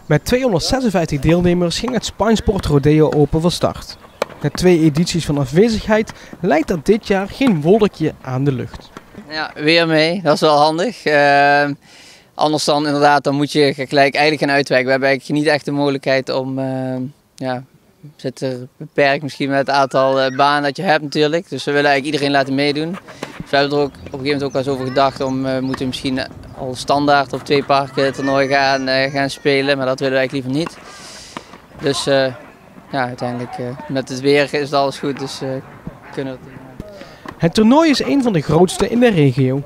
Met 256 deelnemers ging het Spinesport Rodeo Open van start. Na 2 edities van afwezigheid lijkt er dit jaar geen wolkje aan de lucht. Ja, weer mee. Dat is wel handig. Anders dan inderdaad, dan moet je gelijk eigenlijk gaan uitwijken. We hebben eigenlijk niet echt de mogelijkheid om, zit er beperkt misschien met het aantal banen dat je hebt natuurlijk. Dus we willen eigenlijk iedereen laten meedoen. Dus we hebben er ook op een gegeven moment ook wel eens over gedacht om moeten misschien al standaard op 2 parken toernooi gaan spelen. Maar dat willen we eigenlijk liever niet. Dus uiteindelijk met het weer is het alles goed, dus kunnen we het. Het toernooi is een van de grootste in de regio.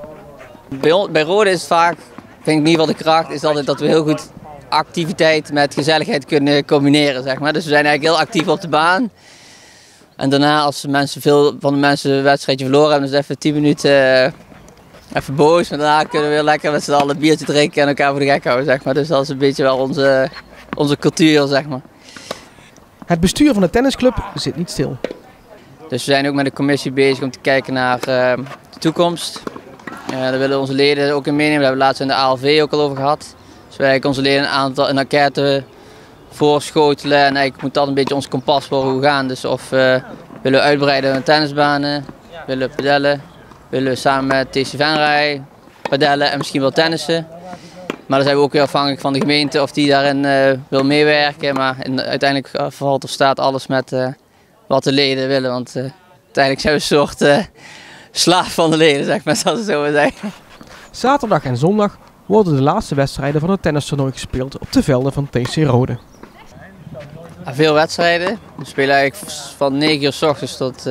Bij Rode is het vaak, vind ik in ieder geval de kracht, is altijd dat we heel goed activiteit met gezelligheid kunnen combineren, zeg maar. Dus we zijn eigenlijk heel actief op de baan. En daarna, als veel van de mensen een wedstrijdje verloren hebben, dus even 10 minuten even boos. Maar daarna kunnen we weer lekker met z'n allen een biertje drinken en elkaar voor de gek houden, zeg maar. Dus dat is een beetje wel onze cultuur, zeg maar. Het bestuur van de tennisclub zit niet stil. Dus we zijn ook met de commissie bezig om te kijken naar de toekomst. Daar willen onze leden ook in meenemen. Daar hebben we laatst in de ALV ook al over gehad. Dus wij onze leden een enquête voorschotelen. En eigenlijk moet dat een beetje ons kompas worden hoe we gaan. Dus of we willen uitbreiden met tennisbanen, willen padellen, willen we samen met TC Venray padellen en misschien wel tennissen. Maar dan zijn we ook weer afhankelijk van de gemeente of die daarin wil meewerken. Maar uiteindelijk valt of staat alles met wat de leden willen. Want uiteindelijk zijn we een soort slaaf van de leden, zeg maar, zoals het zo wil zeggen. Zaterdag en zondag worden de laatste wedstrijden van het tennistoernooi gespeeld op de velden van TC Rode. Veel wedstrijden. We spelen eigenlijk van 9 uur s ochtends tot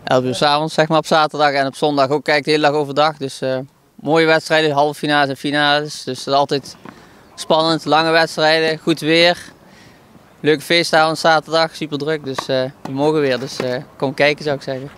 11 uur s avonds, zeg maar, op zaterdag. En op zondag ook de hele dag overdag. Dus mooie wedstrijden, halve finales en finales. Dus dat is altijd spannend, lange wedstrijden, goed weer. Leuke feestavond zaterdag, super druk. Dus we mogen weer. Dus kom kijken, zou ik zeggen.